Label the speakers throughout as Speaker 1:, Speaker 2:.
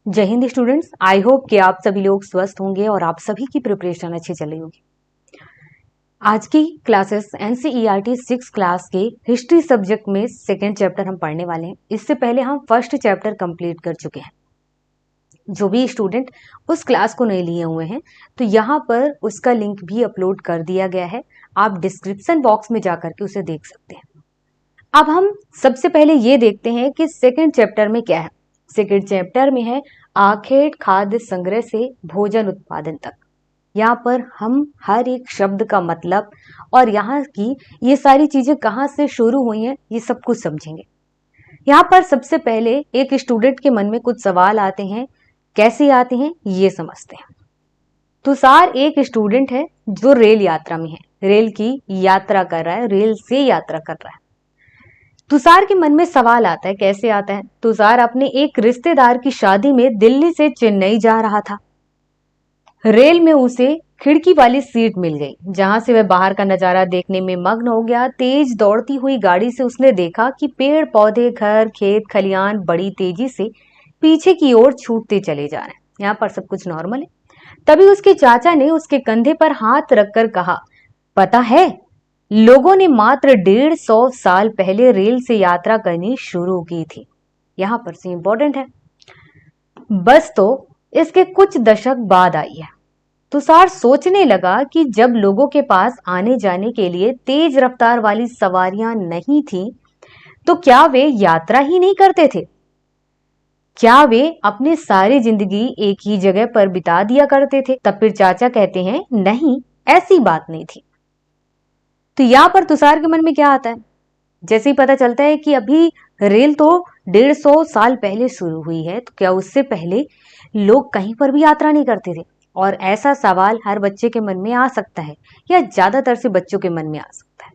Speaker 1: जय Hind students. I hope कि आप सभी लोग स्वस्थ होंगे और आप सभी की प्रिपरेशन अच्छी चल रही होगी। आज की क्लासेस एनसीईआरटी 6 क्लास के हिस्ट्री सब्जेक्ट में सेकेंड चैप्टर हम पढ़ने वाले हैं। इससे पहले हम फर्स्ट चैप्टर कंप्लीट कर चुके हैं। जो भी स्टूडेंट उस क्लास को नहीं लिए हुए हैं तो यहाँ पर उसका लिंक भी अपलोड कर दिया गया है, आप डिस्क्रिप्शन बॉक्स में जाकर के उसे देख सकते हैं। अब हम सबसे पहले ये देखते हैं कि सेकेंड चैप्टर में क्या है। सेकेंड चैप्टर में है आखेट खाद्य संग्रह से भोजन उत्पादन तक। यहाँ पर हम हर एक शब्द का मतलब और यहाँ की ये सारी चीजें कहाँ से शुरू हुई हैं ये सब कुछ समझेंगे। यहाँ पर सबसे पहले एक स्टूडेंट के मन में कुछ सवाल आते हैं, कैसे आते हैं ये समझते हैं। तुषार एक स्टूडेंट है जो रेल यात्रा में है, रेल की यात्रा कर रहा है, रेल से यात्रा कर रहा है। तुषार के मन में सवाल आता है, कैसे आता है। तुषार अपने एक रिश्तेदार की शादी में दिल्ली से चेन्नई जा रहा था। रेल में उसे खिड़की वाली सीट मिल गई, जहां से वह बाहर का नजारा देखने में मग्न हो गया। तेज दौड़ती हुई गाड़ी से उसने देखा कि पेड़ पौधे, घर, खेत, खलियान बड़ी तेजी से पीछे की ओर छूटते चले जा रहे हैं। यहाँ पर सब कुछ नॉर्मल है। तभी उसके चाचा ने उसके कंधे पर हाथ रखकर कहा, पता है, लोगों ने मात्र 150 साल पहले रेल से यात्रा करनी शुरू की थी। यहां पर से इंपॉर्टेंट है, बस तो इसके कुछ दशक बाद आई है। तुषार सोचने लगा कि जब लोगों के पास आने जाने के लिए तेज रफ्तार वाली सवारियां नहीं थी तो क्या वे यात्रा ही नहीं करते थे? क्या वे अपनी सारी जिंदगी एक ही जगह पर बिता दिया करते थे? तब फिर चाचा कहते हैं, नहीं, ऐसी बात नहीं थी। तो यहाँ पर तुषार के मन में क्या आता है, जैसे ही पता चलता है कि अभी रेल तो 150 साल पहले शुरू हुई है, तो क्या उससे पहले लोग कहीं पर भी यात्रा नहीं करते थे? और ऐसा सवाल हर बच्चे के मन में आ सकता है, या ज्यादातर से बच्चों के मन में आ सकता है।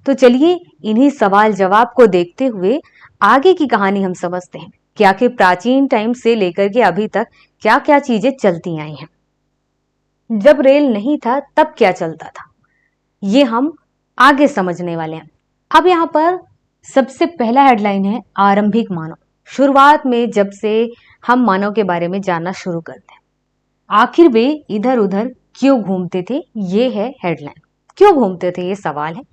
Speaker 1: तो चलिए इन्हीं सवाल जवाब को देखते हुए आगे की कहानी हम समझते हैं कि आखिर प्राचीन टाइम से लेकर के अभी तक क्या क्या चीजें चलती आई हैं। जब रेल नहीं था तब क्या चलता था, ये हम आगे समझने वाले हैं। अब यहाँ पर सबसे पहला हेडलाइन है आरंभिक मानव। शुरुआत में जब से हम मानव के बारे में जानना शुरू करते हैं, आखिर वे इधर उधर क्यों घूमते थे, ये है हेडलाइन। क्यों घूमते थे ये सवाल है।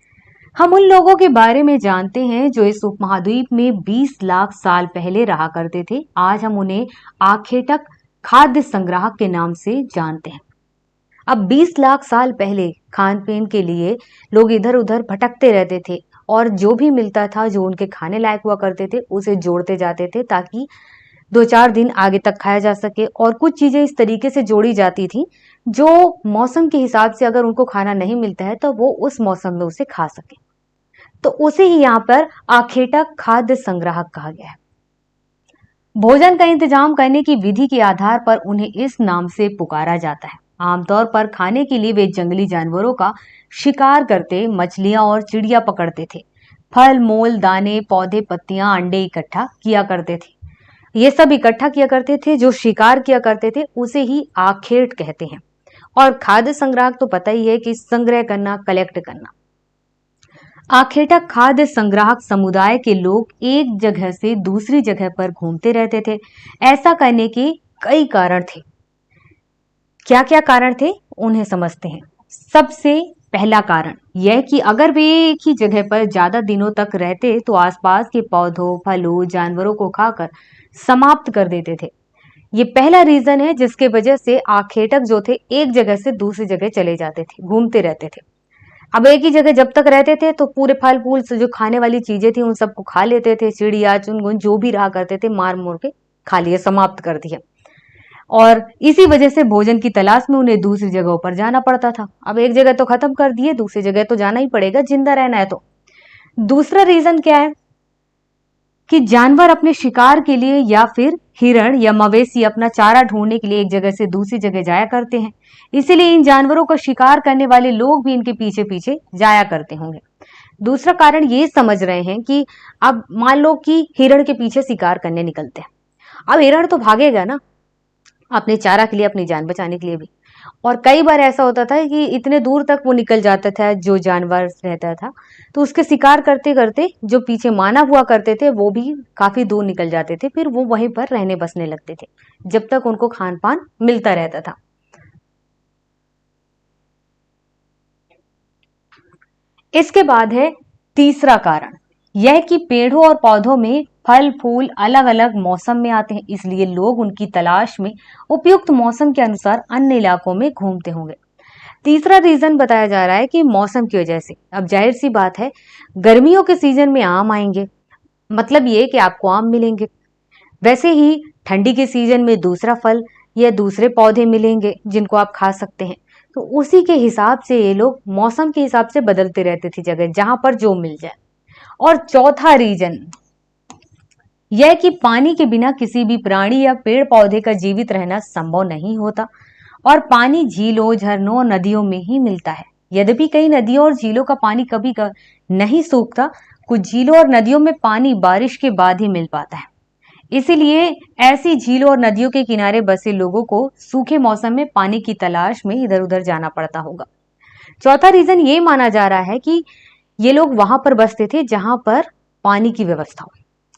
Speaker 1: हम उन लोगों के बारे में जानते हैं जो इस उपमहाद्वीप में 20 लाख साल पहले रहा करते थे। आज हम उन्हें आखेटक खाद्य संग्राहक के नाम से जानते हैं। अब 20 लाख साल पहले खान पीन के लिए लोग इधर उधर भटकते रहते थे और जो भी मिलता था, जो उनके खाने लायक हुआ करते थे, उसे जोड़ते जाते थे ताकि 2-4 दिन आगे तक खाया जा सके। और कुछ चीजें इस तरीके से जोड़ी जाती थी जो मौसम के हिसाब से अगर उनको खाना नहीं मिलता है तो वो उस मौसम में उसे खा सके। तो उसे ही यहाँ पर आखेटक खाद्य संग्राहक कहा गया है। भोजन का इंतजाम करने की विधि के आधार पर उन्हें इस नाम से पुकारा जाता है। आमतौर पर खाने के लिए वे जंगली जानवरों का शिकार करते, मछलियां और चिड़िया पकड़ते थे। फल मूल, दाने, पौधे, पत्तियां, अंडे इकट्ठा किया करते थे। ये सब इकट्ठा किया करते थे। जो शिकार किया करते थे उसे ही आखेट कहते हैं। और खाद्य संग्राहक तो पता ही है कि संग्रह करना, कलेक्ट करना। आखेटक खाद्य संग्राहक समुदाय के लोग एक जगह से दूसरी जगह पर घूमते रहते थे। ऐसा करने के कई कारण थे। क्या क्या कारण थे उन्हें समझते हैं। सबसे पहला कारण यह कि अगर वे एक ही जगह पर ज्यादा दिनों तक रहते तो आसपास के पौधों, फलों, जानवरों को खाकर समाप्त कर देते थे। ये पहला रीजन है जिसके वजह से आखेटक जो थे एक जगह से दूसरी जगह चले जाते थे, घूमते रहते थे। अब एक ही जगह जब तक रहते थे तो पूरे फल फूल से जो खाने वाली चीजें थी उन सबको खा लेते थे। चिड़िया, चुनगुन जो भी रहा करते थे मार मोर के खा लिए, समाप्त कर दिया। और इसी वजह से भोजन की तलाश में उन्हें दूसरी जगहों पर जाना पड़ता था। अब एक जगह तो खत्म कर दिए, दूसरी जगह तो जाना ही पड़ेगा, जिंदा रहना है तो। दूसरा रीजन क्या है कि जानवर अपने शिकार के लिए या फिर हिरण या मवेशी अपना चारा ढूंढने के लिए एक जगह से दूसरी जगह जाया करते हैं। इसीलिए इन जानवरों का शिकार करने वाले लोग भी इनके पीछे पीछे जाया करते होंगे। दूसरा कारण ये समझ रहे हैं कि अब मान लो कि हिरण के पीछे शिकार करने निकलते हैं। अब हिरण तो भागेगा ना अपने चारा के लिए, अपनी जान बचाने के लिए भी। और कई बार ऐसा होता था कि इतने दूर तक वो निकल जाता था जो जानवर रहता था, तो उसके शिकार करते करते जो पीछे मानव हुआ करते थे वो भी काफी दूर निकल जाते थे, फिर वो वहीं पर रहने बसने लगते थे जब तक उनको खान पान मिलता रहता था। इसके बाद है तीसरा कारण, यह कि पेड़ों और पौधों में फल फूल अलग अलग मौसम में आते हैं, इसलिए लोग उनकी तलाश में उपयुक्त मौसम के अनुसार अन्य इलाकों में घूमते होंगे। तीसरा रीजन बताया जा रहा है कि मौसम की वजह से, अब जाहिर सी बात है गर्मियों के सीजन में आम आएंगे, मतलब ये कि आपको आम मिलेंगे। वैसे ही ठंडी के सीजन में दूसरा फल या दूसरे पौधे मिलेंगे जिनको आप खा सकते हैं। तो उसी के हिसाब से ये लोग मौसम के हिसाब से बदलते रहते थे जगह, जहां पर जो मिल जाए। और चौथा रीजन यह कि पानी के बिना किसी भी प्राणी या पेड़ पौधे का जीवित रहना संभव नहीं होता, और पानी झीलों झरनों और नदियों में ही मिलता है। यद्यपि कई नदियों और झीलों का पानी कभी नहीं सूखता, कुछ झीलों और नदियों में पानी बारिश के बाद ही मिल पाता है। इसीलिए ऐसी झीलों और नदियों के किनारे बसे लोगों को सूखे मौसम में पानी की तलाश में इधर उधर जाना पड़ता होगा। चौथा रीजन ये माना जा रहा है कि ये लोग वहां पर बसते थे जहां पर पानी की व्यवस्था हो,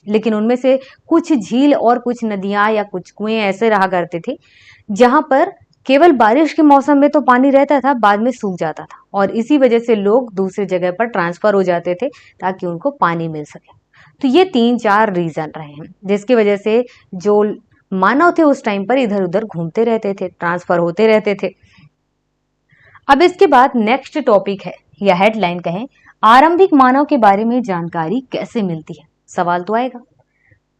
Speaker 1: लेकिन उनमें से कुछ झील और कुछ नदियां या कुछ कुएं ऐसे रहा करते थे जहां पर केवल बारिश के मौसम में तो पानी रहता था, बाद में सूख जाता था, और इसी वजह से लोग दूसरी जगह पर ट्रांसफर हो जाते थे ताकि उनको पानी मिल सके। तो ये 3-4 रीजन रहे हैं जिसकी वजह से जो मानव थे उस टाइम पर इधर उधर घूमते रहते थे, ट्रांसफर होते रहते थे। अब इसके बाद नेक्स्ट टॉपिक है या हेडलाइन कहें, आरंभिक मानव के बारे में जानकारी कैसे मिलती है। सवाल तो आएगा,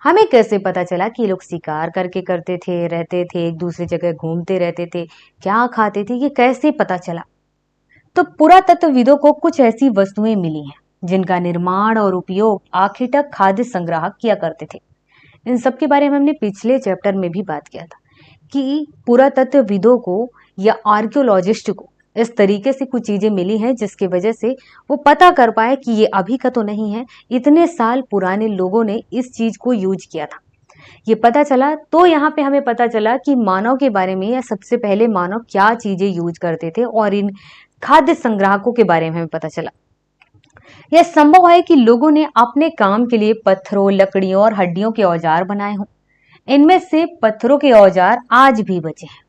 Speaker 1: हमें कैसे पता चला कि ये लोग शिकार करके करते थे, रहते थे, एक दूसरी जगह घूमते रहते थे, क्या खाते थे, ये कैसे पता चला। तो पुरातत्वविदों को कुछ ऐसी वस्तुएं मिली हैं जिनका निर्माण और उपयोग आखिर तक खाद्य संग्राहक किया करते थे। इन सब के बारे में हमने पिछले चैप्टर में भी बात किया था कि पुरातत्वविदों को या आर्कियोलॉजिस्ट को इस तरीके से कुछ चीजें मिली हैं जिसकी वजह से वो पता कर पाए कि ये अभी का तो नहीं है, इतने साल पुराने लोगों ने इस चीज को यूज किया था, ये पता चला। तो यहाँ पे हमें पता चला कि मानव के बारे में या सबसे पहले मानव क्या चीजें यूज करते थे, और इन खाद्य संग्राहकों के बारे में हमें पता चला। यह संभव है कि लोगों ने अपने काम के लिए पत्थरों, लकड़ियों और हड्डियों के औजार बनाए हों। इनमें से पत्थरों के औजार आज भी बचे हैं।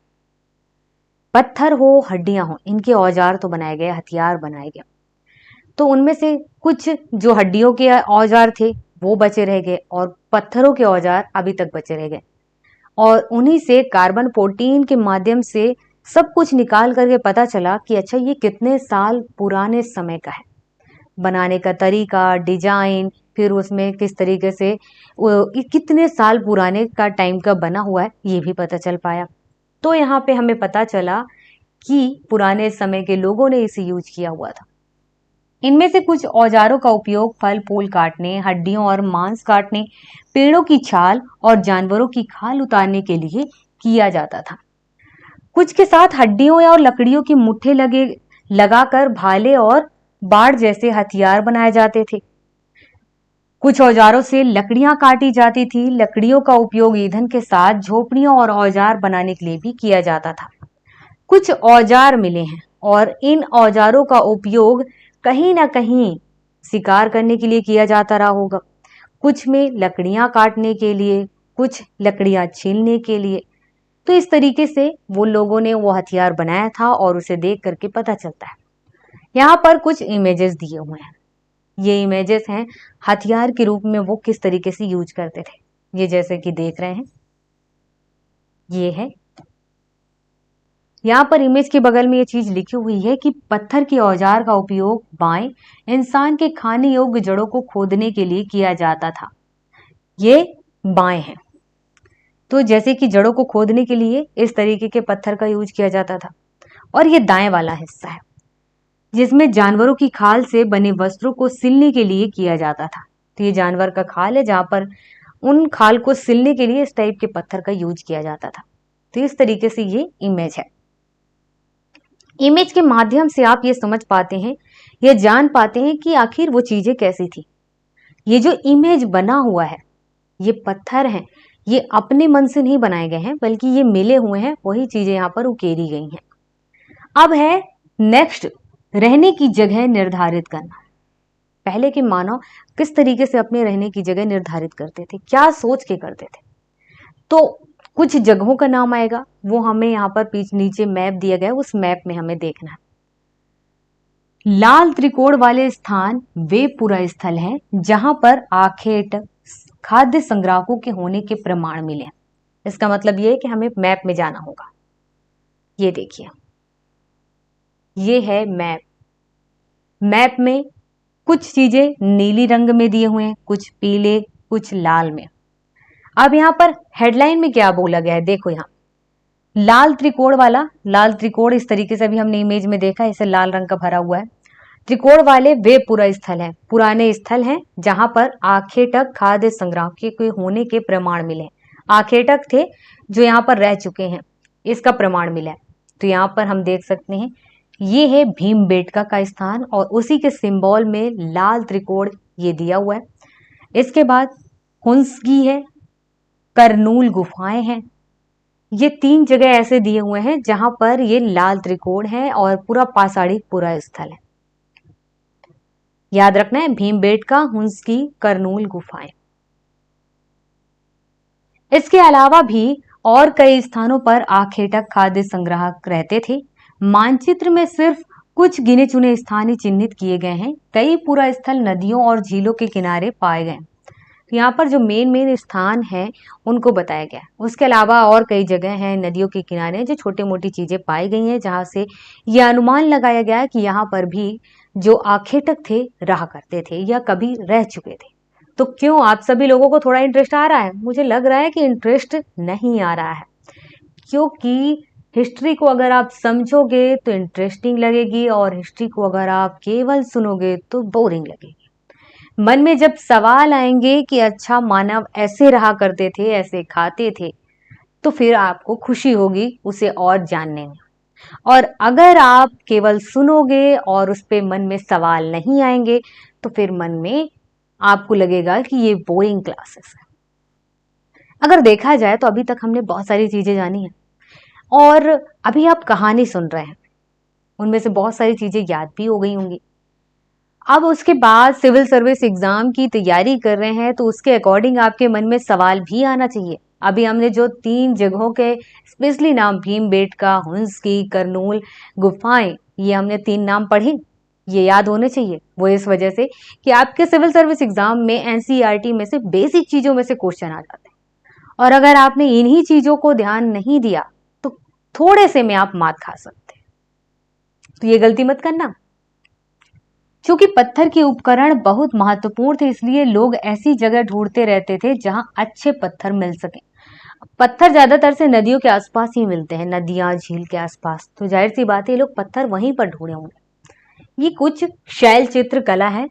Speaker 1: पत्थर हो, हड्डियां हो, इनके औजार तो बनाए गए, हथियार बनाए गए। तो उनमें से कुछ जो हड्डियों के औजार थे वो बचे रह गए, और पत्थरों के औजार अभी तक बचे रह गए। और उन्हीं से कार्बन 14 के माध्यम से सब कुछ निकाल करके पता चला कि अच्छा ये कितने साल पुराने समय का है। बनाने का तरीका, डिजाइन, फिर उसमें किस तरीके से कितने साल पुराने का टाइम का बना हुआ है, ये भी पता चल पाया। तो यहाँ पे हमें पता चला कि पुराने समय के लोगों ने इसे यूज किया हुआ था। इनमें से कुछ औजारों का उपयोग फल फूल काटने, हड्डियों और मांस काटने, पेड़ों की छाल और जानवरों की खाल उतारने के लिए किया जाता था। कुछ के साथ हड्डियों और लकड़ियों की मुट्ठे लगाकर भाले और बाड़ जैसे हथियार बनाए जाते थे। कुछ औजारों से लकड़ियां काटी जाती थी। लकड़ियों का उपयोग ईंधन के साथ झोपड़ियों और औजार बनाने के लिए भी किया जाता था। कुछ औजार मिले हैं और इन औजारों का उपयोग कहीं ना कहीं शिकार करने के लिए किया जाता रहा होगा। कुछ में लकड़ियां काटने के लिए, कुछ लकड़ियां छीलने के लिए। तो इस तरीके से वो लोगों ने वो हथियार बनाया था और उसे देख करके पता चलता है। यहाँ पर कुछ इमेजेस दिए हुए हैं। ये इमेजेस हैं हथियार के रूप में वो किस तरीके से यूज करते थे। ये जैसे कि देख रहे हैं, ये है। यहाँ पर इमेज के बगल में ये चीज लिखी हुई है कि पत्थर के औजार का उपयोग बाएं इंसान के खाने योग्य जड़ों को खोदने के लिए किया जाता था। ये बाएं है, तो जैसे कि जड़ों को खोदने के लिए इस तरीके के पत्थर का यूज किया जाता था। और ये दाएं वाला हिस्सा है जिसमें जानवरों की खाल से बने वस्त्रों को सिलने के लिए किया जाता था। तो ये जानवर का खाल है जहां पर उन खाल को सिलने के लिए इस टाइप के पत्थर का यूज किया जाता था। तो इस तरीके से ये इमेज है। इमेज के माध्यम से आप ये समझ पाते हैं, ये जान पाते हैं कि आखिर वो चीजें कैसी थी। ये जो इमेज बना हुआ है, ये पत्थर हैं, ये अपने मन से नहीं बनाए गए हैं, बल्कि ये मिले हुए हैं, वही चीजें यहाँ पर उकेरी गई हैं। अब है नेक्स्ट, रहने की जगह निर्धारित करना। पहले के मानव किस तरीके से अपने रहने की जगह निर्धारित करते थे, क्या सोच के करते थे? तो कुछ जगहों का नाम आएगा, वो हमें यहाँ पर नीचे मैप दिया गया है, उस मैप में हमें देखना है। लाल त्रिकोण वाले स्थान वे पुरा स्थल हैं जहां पर आखेट खाद्य संग्राहकों के होने के प्रमाण मिले। इसका मतलब ये है कि हमें मैप में जाना होगा। ये देखिए, ये है मैप। मैप में कुछ चीजें नीली रंग में दिए हुए हैं, कुछ पीले, कुछ लाल में। अब यहाँ पर हेडलाइन में क्या बोला गया है, देखो यहाँ लाल त्रिकोण वाला, लाल त्रिकोण इस तरीके से अभी हमने इमेज में देखा, इसे लाल रंग का भरा हुआ है। त्रिकोण वाले वे पुरा स्थल हैं, पुराने स्थल हैं जहां पर आखेटक खाद्य संग्राहक के होने के प्रमाण मिले। आखेटक थे जो यहाँ पर रह चुके हैं, इसका प्रमाण मिला है। तो यहाँ पर हम देख सकते हैं ये है भीमबेटका का स्थान और उसी के सिंबल में लाल त्रिकोण ये दिया हुआ है। इसके बाद हुंसगी है, करनूल गुफाएं हैं। ये 3 जगह ऐसे दिए हुए हैं जहां पर ये लाल त्रिकोण है और पूरा पाषाणी पूरा स्थल है। याद रखना है, भीमबेटका, हुंसगी, करनूल गुफाएं। इसके अलावा भी और कई स्थानों पर आखेटक खाद्य संग्राहक रहते थे। मानचित्र में सिर्फ कुछ गिने चुने स्थान ही चिन्हित किए गए हैं। कई पुरा स्थल नदियों और झीलों के किनारे पाए गए। यहाँ पर जो मेन स्थान है उनको बताया गया। उसके अलावा और कई जगह हैं नदियों के किनारे जो छोटी मोटी चीजें पाई गई हैं, जहां से यह अनुमान लगाया गया है कि यहाँ पर भी जो आखेटक थे रहा करते थे या कभी रह चुके थे। तो क्यों आप सभी लोगों को थोड़ा इंटरेस्ट आ रहा है? मुझे लग रहा है कि इंटरेस्ट नहीं आ रहा है, क्योंकि हिस्ट्री को अगर आप समझोगे तो इंटरेस्टिंग लगेगी और हिस्ट्री को अगर आप केवल सुनोगे तो बोरिंग लगेगी। मन में जब सवाल आएंगे कि अच्छा मानव ऐसे रहा करते थे, ऐसे खाते थे, तो फिर आपको खुशी होगी उसे और जानने में। और अगर आप केवल सुनोगे और उस पे मन में सवाल नहीं आएंगे तो फिर मन में आपको लगेगा कि ये बोरिंग क्लासेस है। अगर देखा जाए तो अभी तक हमने बहुत सारी चीजें जानी है और अभी आप कहानी सुन रहे हैं, उनमें से बहुत सारी चीजें याद भी हो गई होंगी। अब उसके बाद सिविल सर्विस एग्जाम की तैयारी कर रहे हैं तो उसके अकॉर्डिंग आपके मन में सवाल भी आना चाहिए। अभी हमने जो 3 जगहों के स्पेशली नाम भीमबेटका, हुंसगी, करनूल गुफाएं, ये हमने 3 नाम पढ़े, ये याद होने चाहिए। वो इस वजह से कि आपके सिविल सर्विस एग्जाम में एनसीईआरटी में से बेसिक चीजों में से क्वेश्चन आ जाते हैं और अगर आपने इन्हीं चीजों को ध्यान नहीं दिया तो थोड़े से में आप मात खा सकते हैं। तो ये गलती मत करना। चूंकि पत्थर के उपकरण बहुत महत्वपूर्ण थे, इसलिए लोग ऐसी जगह ढूंढते रहते थे जहां अच्छे पत्थर मिल सके। पत्थर ज्यादातर से नदियों के आसपास ही मिलते हैं, नदियां, झील के आसपास, तो जाहिर सी बात है लोग पत्थर वहीं पर ढूंढे होंगे। ये कुछ शैल चित्र कला है।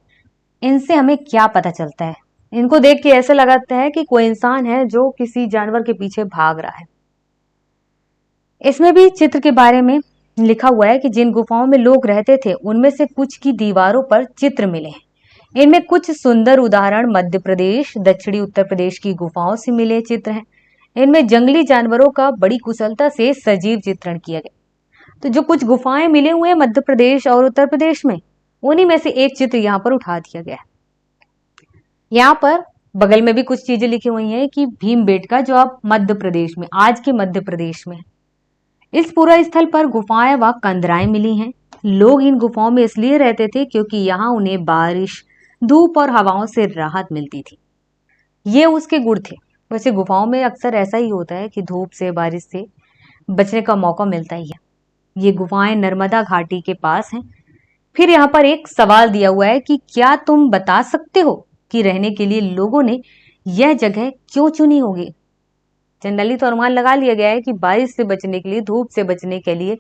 Speaker 1: इनसे हमें क्या पता चलता है? इनको देख के ऐसा लगता है कि कोई इंसान है जो किसी जानवर के पीछे भाग रहा है। इसमें भी चित्र के बारे में लिखा हुआ है कि जिन गुफाओं में लोग रहते थे उनमें से कुछ की दीवारों पर चित्र मिले हैं। इनमें कुछ सुंदर उदाहरण मध्य प्रदेश, दक्षिणी उत्तर प्रदेश की गुफाओं से मिले चित्र हैं। इनमें जंगली जानवरों का बड़ी कुशलता से सजीव चित्रण किया गया। तो जो कुछ गुफाएं मिले हुए हैं मध्य प्रदेश और उत्तर प्रदेश में, उन्हीं में से एक चित्र यहाँ पर उठा दिया गया है। यहाँ पर बगल में भी कुछ चीजें लिखी हुई हैं कि भीमबेटका जो अब मध्य प्रदेश में, आज के मध्य प्रदेश में, इस पूरा स्थल पर गुफाएं व कंदराएं मिली हैं। लोग इन गुफाओं में इसलिए रहते थे क्योंकि यहाँ उन्हें बारिश, धूप और हवाओं से राहत मिलती थी। ये उसके गुण थे। वैसे गुफाओं में अक्सर ऐसा ही होता है कि धूप से, बारिश से बचने का मौका मिलता ही है। ये गुफाएं नर्मदा घाटी के पास हैं। फिर यहाँ पर एक सवाल दिया हुआ है कि क्या तुम बता सकते हो कि रहने के लिए लोगों ने यह जगह क्यों चुनी होगी? जनरली तो अनुमान लगा लिया गया है कि बारिश से बचने के लिए, धूप से बचने के लिए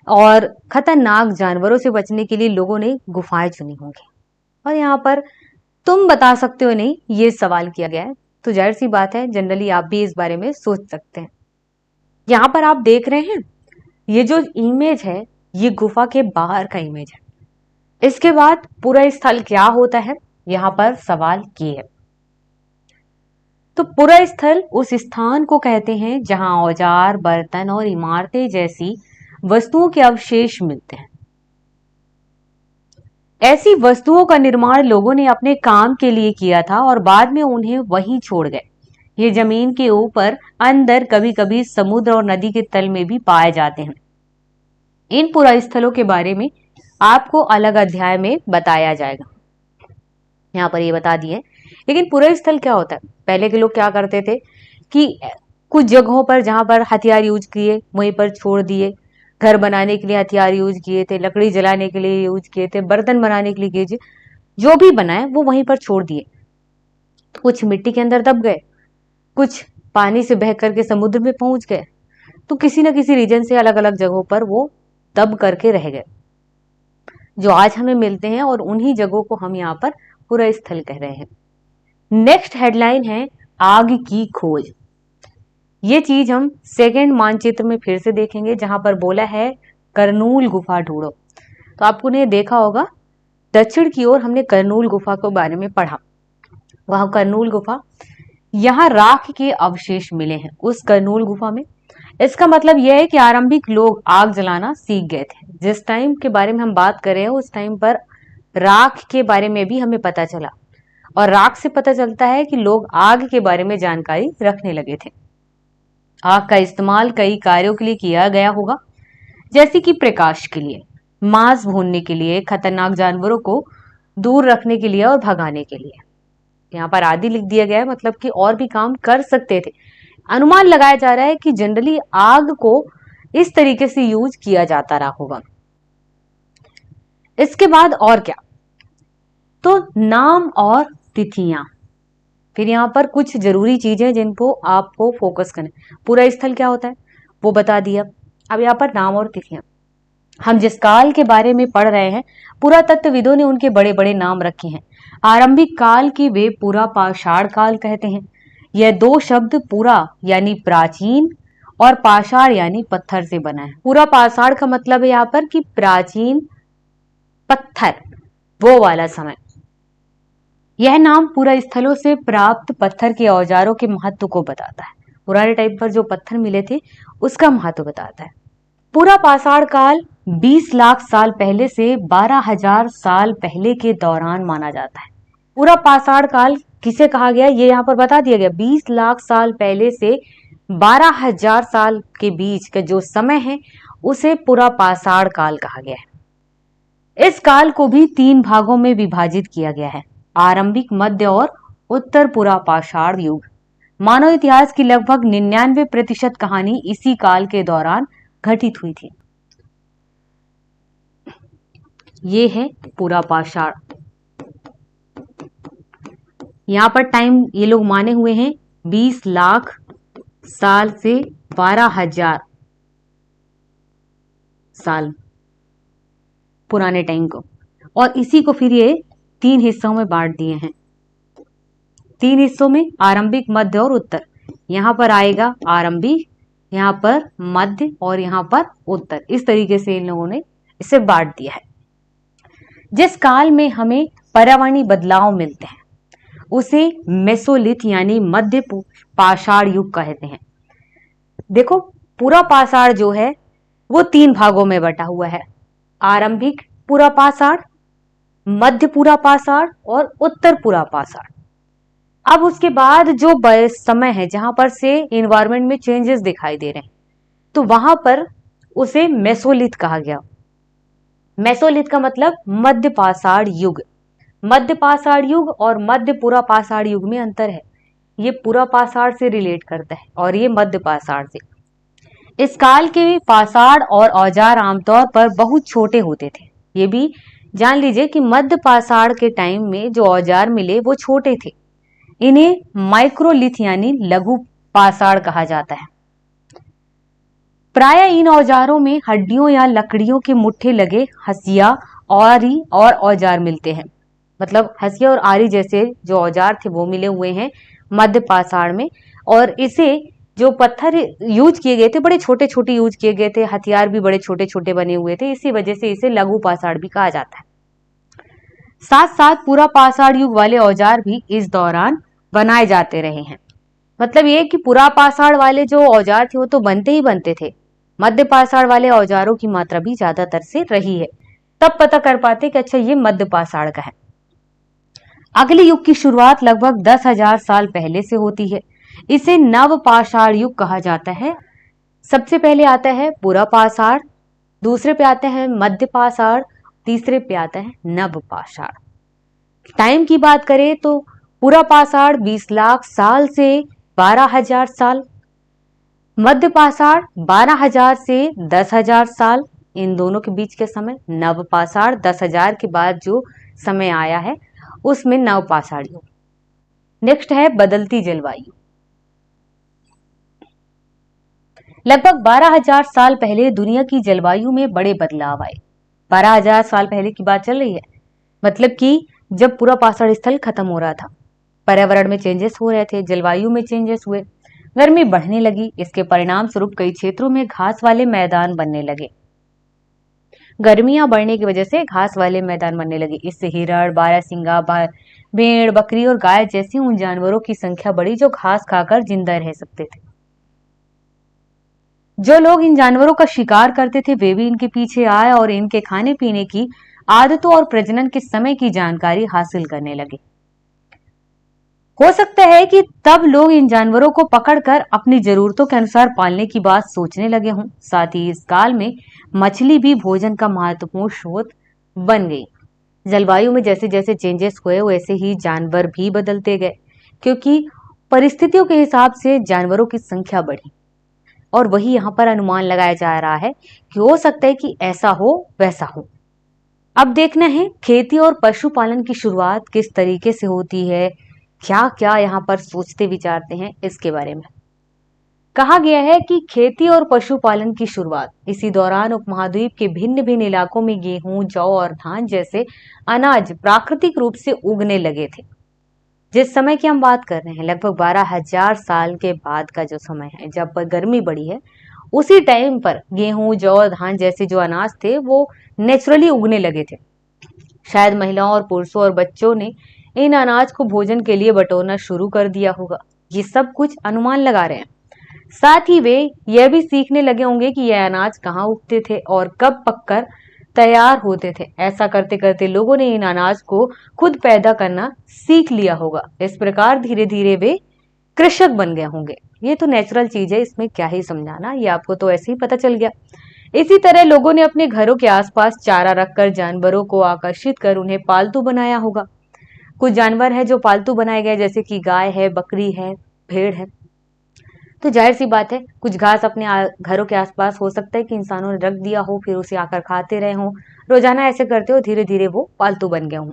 Speaker 1: और खतरनाक जानवरों से बचने के लिए लोगों ने गुफाएं चुनी होंगी। और यहाँ पर तुम बता सकते हो नहीं, ये सवाल किया गया है। तो जाहिर सी बात है जनरली आप भी इस बारे में सोच सकते हैं। यहाँ पर आप देख रहे हैं ये जो इमेज है ये गुफा के बाहर का इमेज है। इसके बाद पूरा स्थल क्या होता है, यहाँ पर सवाल किए है। तो पूरा स्थल उस स्थान को कहते हैं जहां औजार, बर्तन और इमारतें जैसी वस्तुओं के अवशेष मिलते हैं। ऐसी वस्तुओं का निर्माण लोगों ने अपने काम के लिए किया था और बाद में उन्हें वहीं छोड़ गए। ये जमीन के ऊपर, अंदर, कभी कभी समुद्र और नदी के तल में भी पाए जाते हैं। इन पुरास्थलों के बारे में आपको अलग अध्याय में बताया जाएगा, यहाँ पर ये बता दिए। लेकिन पुरास्थल क्या होता है? पहले के लोग क्या करते थे कि कुछ जगहों पर जहां पर हथियार यूज किए वहीं पर छोड़ दिए। घर बनाने के लिए हथियार यूज किए थे, लकड़ी जलाने के लिए यूज किए थे, बर्तन बनाने के लिए किए थे, जो भी बनाए वो वहीं पर छोड़ दिए। कुछ मिट्टी के अंदर दब गए, कुछ पानी से बह करके समुद्र में पहुंच गए, तो किसी न किसी रीजन से अलग अलग जगहों पर वो दब करके रह गए, जो आज हमें मिलते हैं, और उन्हीं जगहों को हम यहाँ पर पुरास्थल कह रहे हैं। नेक्स्ट हेडलाइन है आग की खोज। ये चीज हम सेकेंड मानचित्र में फिर से देखेंगे, जहां पर बोला है करनूल गुफा ढूंढो। तो आपको ने देखा होगा दक्षिण की ओर हमने करनूल गुफा के बारे में पढ़ा। वह करनूल गुफा, यहाँ राख के अवशेष मिले हैं उस करनूल गुफा में। इसका मतलब यह है कि आरंभिक लोग आग जलाना सीख गए थे। जिस टाइम के बारे में हम बात कर रहे हैं उस टाइम पर राख के बारे में भी हमें पता चला, और राख से पता चलता है कि लोग आग के बारे में जानकारी रखने लगे थे। आग का इस्तेमाल कई कार्यों के लिए किया गया होगा, जैसे कि प्रकाश के लिए, मांस भूनने के लिए, खतरनाक जानवरों को दूर रखने के लिए और भगाने के लिए। यहाँ पर आदि लिख दिया गया है, मतलब कि और भी काम कर सकते थे। अनुमान लगाया जा रहा है कि जनरली आग को इस तरीके से यूज किया जाता रहा होगा। इसके बाद और क्या? तो नाम और तिथियां। फिर यहाँ पर कुछ जरूरी चीजें जिनको आपको फोकस करना है। पूरा स्थल क्या होता है वो बता दिया। अब यहाँ पर नाम और तिथियां, हम जिस काल के बारे में पढ़ रहे हैं, पुरातत्वविदों ने उनके बड़े बड़े नाम रखे हैं। आरंभिक काल की वे पूरा पाषाण काल कहते हैं। यह दो शब्द पूरा यानी प्राचीन और पाषाण यानी पत्थर से बना है। पूरा पाषाण का मतलब है यहाँ पर कि प्राचीन पत्थर, वो वाला समय। यह नाम पूरा स्थलों से प्राप्त पत्थर के औजारों के महत्व को बताता है। पुराने टाइम पर जो पत्थर मिले थे उसका महत्व बताता है। पूरा पाषाण काल 20 लाख साल पहले से 12,000 साल पहले के दौरान माना जाता है। पूरा पाषाण काल किसे कहा गया ये यहाँ पर बता दिया गया। 20 लाख साल पहले से 12,000 साल के बीच का जो समय है उसे पूरा पाषाण काल कहा गया है। इस काल को भी 3 भागों में विभाजित किया गया है, आरंभिक, मध्य और उत्तर पूरा पाषाण युग। मानव इतिहास की लगभग 99% कहानी इसी काल के दौरान घटित हुई थी। ये है पूरा पाषाण। यहाँ पर टाइम ये लोग माने हुए हैं 20 लाख साल से 12,000 साल पुराने टाइम को, और इसी को फिर ये 3 हिस्सों में बांट दिए हैं। 3 हिस्सों में, आरंभिक, मध्य और उत्तर। यहाँ पर आएगा आरंभिक, यहाँ पर मध्य और यहाँ पर उत्तर। इस तरीके से इन लोगों ने इसे बांट दिया है। जिस काल में हमें पर्यावरणीय बदलाव मिलते हैं उसे मेसोलिथ यानी मध्य पाषाण युग कहते हैं। देखो पूरा पाषाण जो है वो 3 भागों में बटा हुआ है, आरंभिक पूरा पाषाण, मध्य पूरा पाषाण और उत्तर पूरा पाषाण। अब उसके बाद जो समय है जहां पर से एनवायरमेंट में चेंजेस दिखाई दे रहे हैं, तो वहां पर उसे मेसोलिथ कहा गया। मेसोलिथ का मतलब मध्य पाषाण युग। मध्य पाषाण युग और मध्य पूरा पाषाण युग में अंतर है। ये पूरा पाषाण से रिलेट करता है और ये मध्य पाषाण से। इस काल के पाषाण और औजार आमतौर पर बहुत छोटे होते थे। ये भी जान लीजिए कि मध्य पाषाण के टाइम में जो औजार मिले वो छोटे थे। इन्हें माइक्रोलिथ यानी लघु पाषाण कहा जाता है। प्राय इन औजारों में हड्डियों या लकड़ियों के मुट्ठे लगे हसिया, आरी और औजार मिलते हैं। मतलब हसिया और आरी जैसे जो औजार थे वो मिले हुए हैं मध्य पाषाण में। और इसे जो पत्थर यूज किए गए थे बड़े छोटे छोटे यूज किए गए थे, हथियार भी बड़े छोटे छोटे बने हुए थे, इसी वजह से इसे लघु पाषाण भी कहा जाता है। साथ साथ पूरा पाषाण युग वाले औजार भी इस दौरान बनाए जाते रहे हैं। मतलब ये कि पूरा पाषाण वाले जो औजार थे वो तो बनते ही बनते थे, मध्य पाषाण वाले औजारों की मात्रा भी ज्यादातर से रही है। तब पता कर पाते कि अच्छा ये मध्य पाषाण का है। अगले युग की शुरुआत लगभग 10,000 साल पहले से होती है। इसे नव पाषाण युग कहा जाता है। सबसे पहले आता है पुरा पाषाण, दूसरे पे आता है मध्य पाषाण, तीसरे पे आता है नव पाषाण। टाइम की बात करें तो पुरा पाषाण 20 लाख साल से 12,000 साल, मध्य पाषाण 12,000 से 10,000 साल, इन दोनों के बीच के समय। नव पाषाण 10,000 के बाद जो समय आया है उसमें नव पाषाण युग। नेक्स्ट है बदलती जलवायु। लगभग 12,000 साल पहले दुनिया की जलवायु में बड़े बदलाव आए। 12,000 साल पहले की बात चल रही है, मतलब कि जब पूरा पाषाण स्थल खत्म हो रहा था, पर्यावरण में चेंजेस हो रहे थे, जलवायु में चेंजेस हुए, गर्मी बढ़ने लगी। इसके परिणाम स्वरूप कई क्षेत्रों में घास वाले मैदान बनने लगे। गर्मियां बढ़ने की वजह से घास वाले मैदान बनने लगे। इससे हिरण, बारहसिंगा, भेड़, बकरी और गाय जैसी उन जानवरों की संख्या बढ़ी जो घास खाकर जिंदा रह सकते थे। जो लोग इन जानवरों का शिकार करते थे वे भी इनके पीछे आए और इनके खाने पीने की आदतों और प्रजनन के समय की जानकारी हासिल करने लगे। हो सकता है कि तब लोग इन जानवरों को पकड़कर अपनी जरूरतों के अनुसार पालने की बात सोचने लगे हों। साथ ही इस काल में मछली भी भोजन का महत्वपूर्ण स्रोत बन गई। जलवायु में जैसे जैसे चेंजेस हुए वैसे ही जानवर भी बदलते गए, क्योंकि परिस्थितियों के हिसाब से जानवरों की संख्या बढ़ी। और वही यहाँ पर अनुमान लगाया जा रहा है कि हो सकता है कि ऐसा हो वैसा हो। अब देखना है खेती और पशुपालन की शुरुआत किस तरीके से होती है, क्या क्या यहाँ पर सोचते विचारते हैं इसके बारे में। कहा गया है कि खेती और पशुपालन की शुरुआत इसी दौरान उपमहाद्वीप के भिन्न भिन्न इलाकों में गेहूं, जौ और धान जैसे अनाज प्राकृतिक रूप से उगने लगे थे। जिस समय की हम बात कर रहे हैं, लगभग 12,000 साल के बाद का जो समय है, जब पर गर्मी बढ़ी है, उसी टाइम पर गेहूं, जौ, धान जैसे जो अनाज थे वो नेचुरली उगने लगे थे। शायद महिलाओं और पुरुषों और बच्चों ने इन अनाज को भोजन के लिए बटोरना शुरू कर दिया होगा। ये सब कुछ अनुमान लगा रहे हैं। साथ ही वे यह भी सीखने लगे होंगे कि यह अनाज कहाँ उगते थे और कब पककर तैयार होते थे। ऐसा करते करते लोगों ने इन अनाज को खुद पैदा करना सीख लिया होगा। इस प्रकार धीरे धीरे वे कृषक बन गए होंगे। ये तो नेचुरल चीज है, इसमें क्या ही समझाना, ये आपको तो ऐसे ही पता चल गया। इसी तरह लोगों ने अपने घरों के आसपास चारा रखकर जानवरों को आकर्षित कर उन्हें पालतू बनाया होगा। कुछ जानवर है जो पालतू बनाए गए, जैसे कि गाय है, बकरी है, भेड़ है। तो जाहिर सी बात है कुछ घास अपने घरों के आसपास हो सकता है कि इंसानों ने रख दिया हो, फिर उसे आकर खाते रहे हों। रोजाना ऐसे करते हो धीरे धीरे वो पालतू बन गए हों।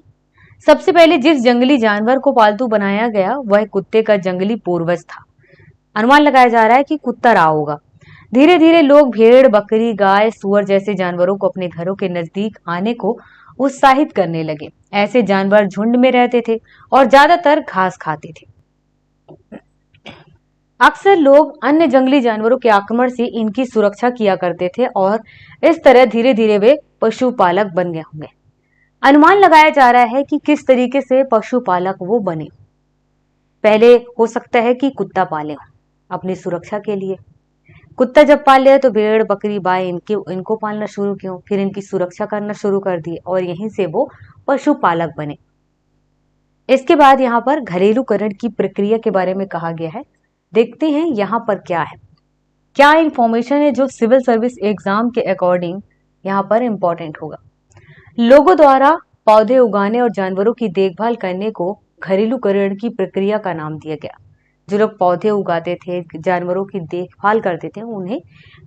Speaker 1: सबसे पहले जिस जंगली जानवर को पालतू बनाया गया वह कुत्ते का जंगली पूर्वज था। अनुमान लगाया जा रहा है कि कुत्ता रहा होगा। धीरे धीरे लोग भेड़, बकरी, गाय, सुअर जैसे जानवरों को अपने घरों के नजदीक आने को उत्साहित करने लगे। ऐसे जानवर झुंड में रहते थे और ज्यादातर घास खाते थे। अक्सर लोग अन्य जंगली जानवरों के आक्रमण से इनकी सुरक्षा किया करते थे और इस तरह धीरे धीरे वे पशुपालक बन गए होंगे। अनुमान लगाया जा रहा है कि किस तरीके से पशुपालक वो बने। पहले हो सकता है कि कुत्ता पाले अपनी सुरक्षा के लिए। कुत्ता जब पाल लिया तो भेड़, बकरी, गाय इनको पालना शुरू किया, फिर इनकी सुरक्षा करना शुरू कर दी और यहीं से वो पशुपालक बने। इसके बाद यहाँ पर घरेलूकरण की प्रक्रिया के बारे में कहा गया है। देखते हैं यहाँ पर क्या है, क्या इंफॉर्मेशन है जो सिविल सर्विस एग्जाम के अकॉर्डिंग यहाँ पर इंपॉर्टेंट होगा। लोगों द्वारा पौधे उगाने और जानवरों की देखभाल करने को घरेलूकरण की प्रक्रिया का नाम दिया गया। जो लोग पौधे उगाते थे, जानवरों की देखभाल करते थे, उन्हें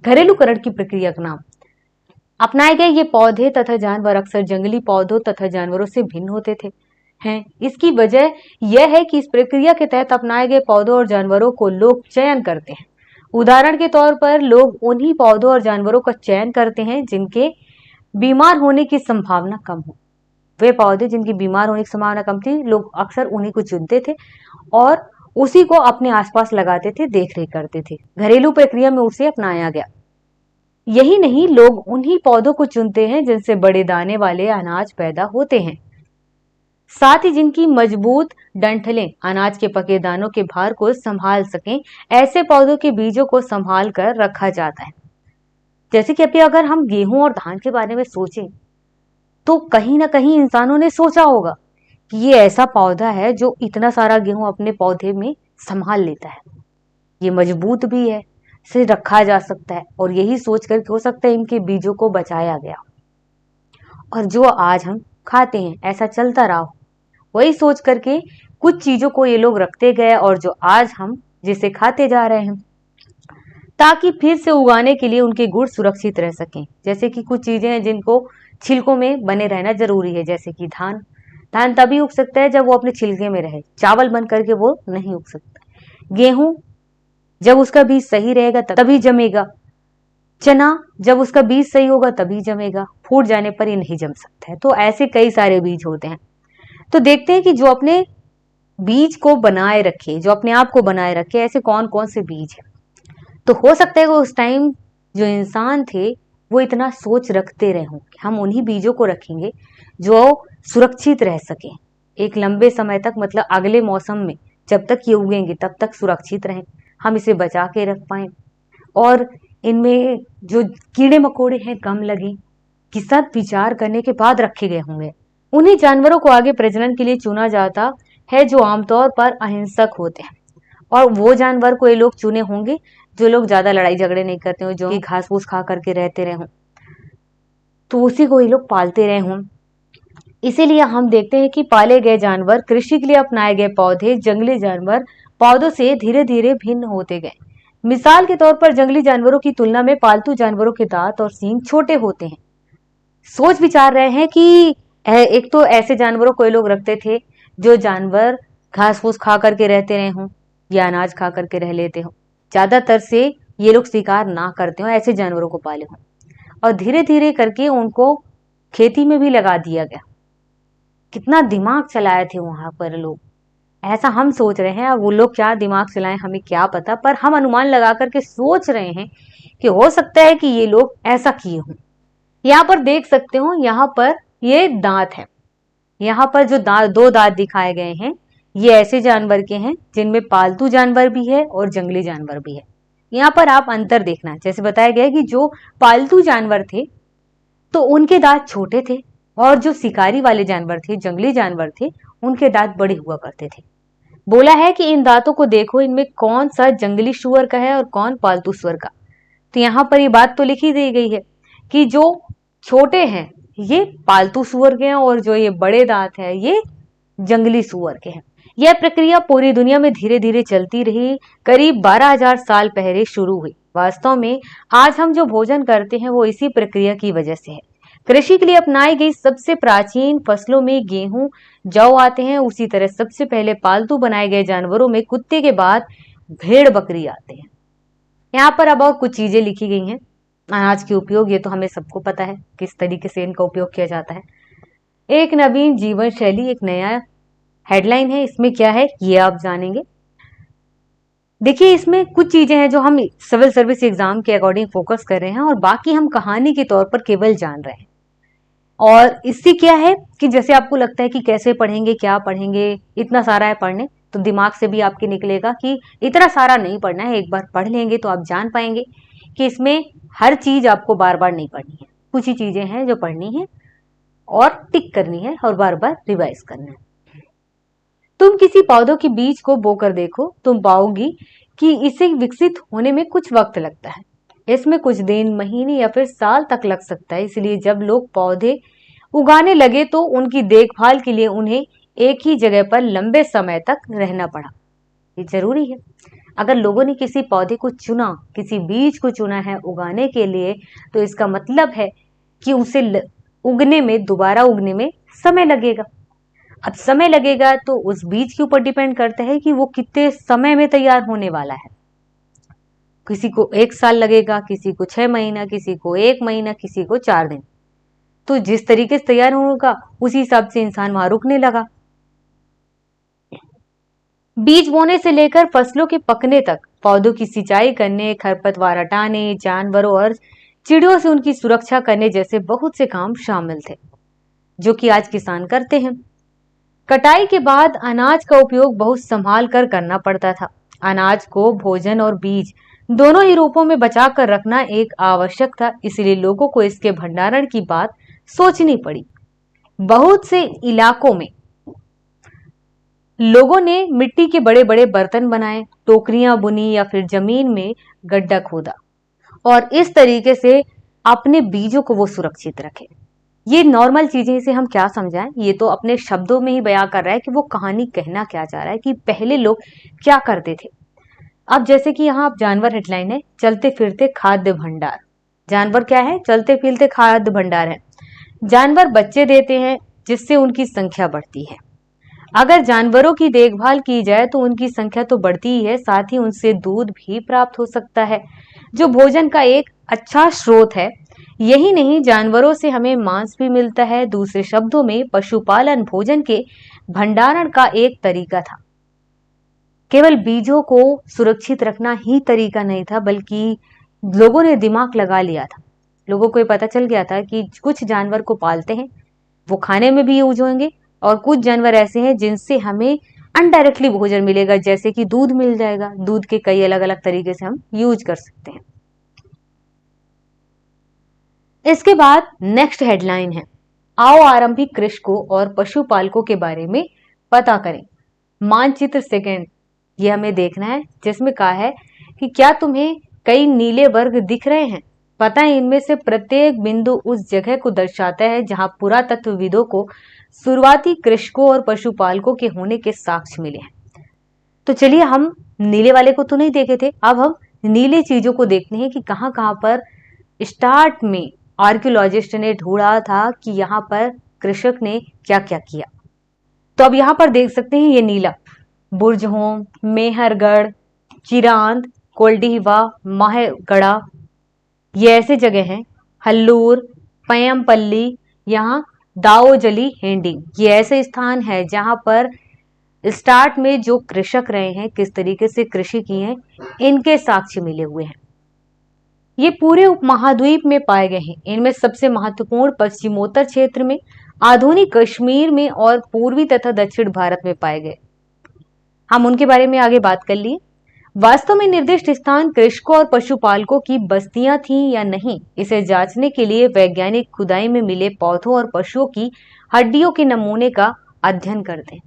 Speaker 1: घरेलूकरण की प्रक्रिया का नाम अपनाए गए। ये पौधे तथा जानवर अक्सर जंगली पौधों तथा जानवरों से भिन्न होते थे हैं। इसकी वजह यह है कि इस प्रक्रिया के तहत अपनाए गए पौधों और जानवरों को लोग चयन करते हैं। उदाहरण के तौर पर लोग उन्हीं पौधों और जानवरों का चयन करते हैं जिनके बीमार होने की संभावना कम हो। वे पौधे जिनकी बीमार होने की संभावना कम थी, लोग अक्सर उन्हीं को चुनते थे और उसी को अपने आसपास लगाते थे, देख रेख करते थे। घरेलू प्रक्रिया में उसे अपनाया गया। यही नहीं, लोग उन्हीं पौधों को चुनते हैं जिनसे बड़े दाने वाले अनाज पैदा होते हैं, साथ ही जिनकी मजबूत डंठलें अनाज के पके दानों के भार को संभाल सकें। ऐसे पौधों के बीजों को संभाल कर रखा जाता है। जैसे कि अभी अगर हम गेहूं और धान के बारे में सोचें तो कहीं ना कहीं इंसानों ने सोचा होगा कि ये ऐसा पौधा है जो इतना सारा गेहूं अपने पौधे में संभाल लेता है, ये मजबूत भी है, इसे रखा जा सकता है, और यही सोच कर हो सकता है इनके बीजों को बचाया गया। और जो आज हम खाते हैं ऐसा चलता रहा, वही सोच करके कुछ चीजों को ये लोग रखते गए और जो आज हम जिसे खाते जा रहे हैं, ताकि फिर से उगाने के लिए उनके गुण सुरक्षित रह सकें। जैसे कि कुछ चीजें हैं जिनको छिलकों में बने रहना जरूरी है, जैसे कि धान। धान तभी उग सकता है जब वो अपने छिलके में रहे, चावल बन करके वो नहीं उग सकता। गेहूं जब उसका बीज सही रहेगा तभी जमेगा। चना जब उसका बीज सही होगा तभी जमेगा, फूट जाने पर ये नहीं जम सकता है। तो ऐसे कई सारे बीज होते हैं। तो देखते हैं कि जो अपने बीज को बनाए रखे, जो अपने आप को बनाए रखे, ऐसे कौन कौन से बीज है। तो हो सकता है कि उस टाइम जो इंसान थे वो इतना सोच रखते रहे हों कि हम उन्हीं बीजों को रखेंगे जो सुरक्षित रह सके एक लंबे समय तक, मतलब अगले मौसम में जब तक ये उगेंगे तब तक सुरक्षित रहें, हम इसे बचा के रख पाए और इनमें जो कीड़े मकोड़े हैं कम लगे, कि सब विचार करने के बाद रखे गए होंगे। उन्हीं जानवरों को आगे प्रजनन के लिए चुना जाता है जो आमतौर पर अहिंसक होते हैं, और वो जानवर को ये लोग चुने होंगे जो लोग ज्यादा लड़ाई झगड़े नहीं करते हो, जो घास फूस खा करके रहते रहे हों, तो उसी को ये लोग पालते रहे हों। इसीलिए हम देखते हैं कि पाले गए जानवर, कृषि के लिए अपनाए गए पौधे, जंगली जानवर पौधों से धीरे धीरे भिन्न होते गए। मिसाल के तौर पर जंगली जानवरों की तुलना में पालतू जानवरों के दांत और सींग छोटे होते हैं। सोच विचार रहे हैं कि एक तो ऐसे जानवरों को ये लोग रखते थे जो जानवर घास फूस खा करके रहते रहे हों या अनाज खा करके रह लेते हों, ज्यादातर से ये लोग शिकार ना करते हो, ऐसे जानवरों को पाले हों, और धीरे धीरे करके उनको खेती में भी लगा दिया गया। कितना दिमाग चलाए थे वहां पर लोग, ऐसा हम सोच रहे हैं। अब वो लोग क्या दिमाग चलाएं हमें क्या पता, पर हम अनुमान लगा करके सोच रहे हैं कि हो सकता है कि ये लोग ऐसा किए हों। यहाँ पर देख सकते हो, यहाँ पर ये दांत है, यहाँ पर जो दो दांत दिखाए गए हैं ये ऐसे जानवर के हैं जिनमें पालतू जानवर भी है और जंगली जानवर भी है। यहाँ पर आप अंतर देखना, जैसे बताया गया कि जो पालतू जानवर थे तो उनके दांत छोटे थे, और जो शिकारी वाले जानवर थे, जंगली जानवर थे, उनके दांत बड़े हुआ करते थे। बोला है कि इन दांतों को देखो, इनमें कौन सा जंगली सुअर का है और कौन पालतू सुअर का। तो यहाँ पर ये बात तो लिखी दी गई है कि जो छोटे हैं ये पालतू सुअर के हैं और जो ये बड़े दांत है ये जंगली सुअर के हैं। यह प्रक्रिया पूरी दुनिया में धीरे धीरे चलती रही, करीब 12,000 साल पहले शुरू हुई। वास्तव में आज हम जो भोजन करते हैं वो इसी प्रक्रिया की वजह से है। कृषि के लिए अपनाई गई सबसे प्राचीन फसलों में गेहूं, जौ आते हैं। उसी तरह सबसे पहले पालतू बनाए गए जानवरों में कुत्ते के बाद भेड़ बकरी आते हैं। यहाँ पर अब और कुछ चीजें लिखी गई हैं। अनाज के उपयोग, ये तो हमें सबको पता है किस तरीके से इनका उपयोग किया जाता है। एक नवीन जीवन शैली, एक नया हेडलाइन है, इसमें क्या है ये आप जानेंगे। देखिए इसमें कुछ चीजें हैं जो हम सिविल सर्विस एग्जाम के अकॉर्डिंग फोकस कर रहे हैं और बाकी हम कहानी के तौर पर केवल जान रहे हैं। और इससे क्या है कि जैसे आपको लगता है कि कैसे पढ़ेंगे, क्या पढ़ेंगे, इतना सारा है पढ़ने, तो दिमाग से भी आपके निकलेगा कि इतना सारा नहीं पढ़ना है, एक बार पढ़ लेंगे तो आप जान पाएंगे कि इसमें हर चीज आपको बार बार नहीं पढ़नी है। कुछ ही चीजें हैं जो पढ़नी है और टिक करनी है और बार बार रिवाइज करना है। तुम किसी पौधों के बीज को बोकर देखो, तुम पाओगी कि इसे विकसित होने में कुछ वक्त लगता है। इसमें कुछ दिन, महीने या फिर साल तक लग सकता है। इसलिए जब लोग पौधे उगाने लगे तो उनकी देखभाल के लिए उन्हें एक ही जगह पर लंबे समय तक रहना पड़ा। ये जरूरी है। अगर लोगों ने किसी पौधे को चुना, किसी बीज को चुना है उगाने के लिए, तो इसका मतलब है कि उसे उगने में, दोबारा उगने में समय लगेगा। अब समय लगेगा तो उस बीज के ऊपर डिपेंड करता है कि वो कितने समय में तैयार होने वाला है। किसी को 1 साल लगेगा, किसी को 6 महीना, किसी को 1 महीना, किसी को 4 दिन। तो जिस तरीके से तैयार होगा उसी हिसाब से इंसान वहां रुकने लगा। बीज बोने से लेकर फसलों के पकने तक, पौधों की सिंचाई करने, खरपतवार हटाने, जानवरों और चिड़ियों से उनकी सुरक्षा करने जैसे बहुत से काम शामिल थे जो कि आज किसान करते हैं। कटाई के बाद अनाज का उपयोग बहुत संभाल कर करना पड़ता था। अनाज को भोजन और बीज दोनों ही रूपों में बचा कर रखना एक आवश्यक था, इसलिए लोगों को इसके भंडारण की बात सोचनी पड़ी। बहुत से इलाकों में लोगों ने मिट्टी के बड़े बड़े बर्तन बनाए, टोकरियां बुनी या फिर जमीन में गड्ढा खोदा और इस तरीके से अपने बीजों को वो सुरक्षित रखे। ये नॉर्मल चीजें, इसे हम क्या समझाएं, ये तो अपने शब्दों में ही बयां कर रहा है कि वो कहानी कहना क्या चाह रहा है कि पहले लोग क्या करते थे। अब जैसे कि यहाँ जानवर हेडलाइन है, चलते फिरते खाद्य भंडार। जानवर क्या है? चलते फिरते खाद्य भंडार है। जानवर बच्चे देते हैं जिससे उनकी संख्या बढ़ती है। अगर जानवरों की देखभाल की जाए तो उनकी संख्या तो बढ़ती ही है, साथ ही उनसे दूध भी प्राप्त हो सकता है जो भोजन का एक अच्छा स्रोत है। यही नहीं, जानवरों से हमें मांस भी मिलता है। दूसरे शब्दों में पशुपालन भोजन के भंडारण का एक तरीका था। केवल बीजों को सुरक्षित रखना ही तरीका नहीं था, बल्कि लोगों ने दिमाग लगा लिया था। लोगों को ये पता चल गया था कि कुछ जानवर को पालते हैं, वो खाने में भी यूज होंगे, और कुछ जानवर ऐसे हैं जिनसे हमें अनडायरेक्टली भोजन मिलेगा, जैसे कि दूध मिल जाएगा। दूध के कई अलग अलग तरीके से हम यूज कर सकते हैं। इसके बाद नेक्स्ट हेडलाइन है, आओ आरंभिक कृषकों और पशुपालकों के बारे में पता करें। मानचित्र सेकंड, ये हमें देखना है, जिसमें कहा है कि क्या तुम्हें कई नीले वर्ग दिख रहे हैं? पता है इनमें से प्रत्येक बिंदु उस जगह को दर्शाता है जहां पुरातत्वविदों को शुरुआती कृषकों और पशुपालकों के होने के साक्ष्य मिले हैं। तो चलिए, हम नीले वाले को तो नहीं देखे थे, अब हम नीले चीजों को देखते हैं कि कहां कहां पर स्टार्ट में आर्कियोलॉजिस्ट ने ढूंढा था कि यहाँ पर कृषक ने क्या क्या किया। तो अब यहाँ पर देख सकते हैं, ये नीला बुर्जहोम, मेहरगढ़, चिरांद, कोल्डिहवा, माहगढ़ा, ये ऐसे जगह हैं। हल्लूर, पयमपल्ली, यहाँ दाओजली, हेंडिंग, ये ऐसे स्थान है जहां पर स्टार्ट में जो कृषक रहे हैं, किस तरीके से कृषि की है, इनके साक्ष्य मिले हुए हैं। ये पूरे उपमहाद्वीप में पाए गए हैं। इनमें सबसे महत्वपूर्ण पश्चिमोत्तर क्षेत्र में, आधुनिक कश्मीर में और पूर्वी तथा दक्षिण भारत में पाए गए। हम उनके बारे में आगे बात कर लिए। वास्तव में निर्दिष्ट स्थान कृषकों और पशुपालकों की बस्तियां थीं या नहीं, इसे जांचने के लिए वैज्ञानिक खुदाई में मिले पौधों और पशुओं की हड्डियों के नमूने का अध्ययन करते हैं।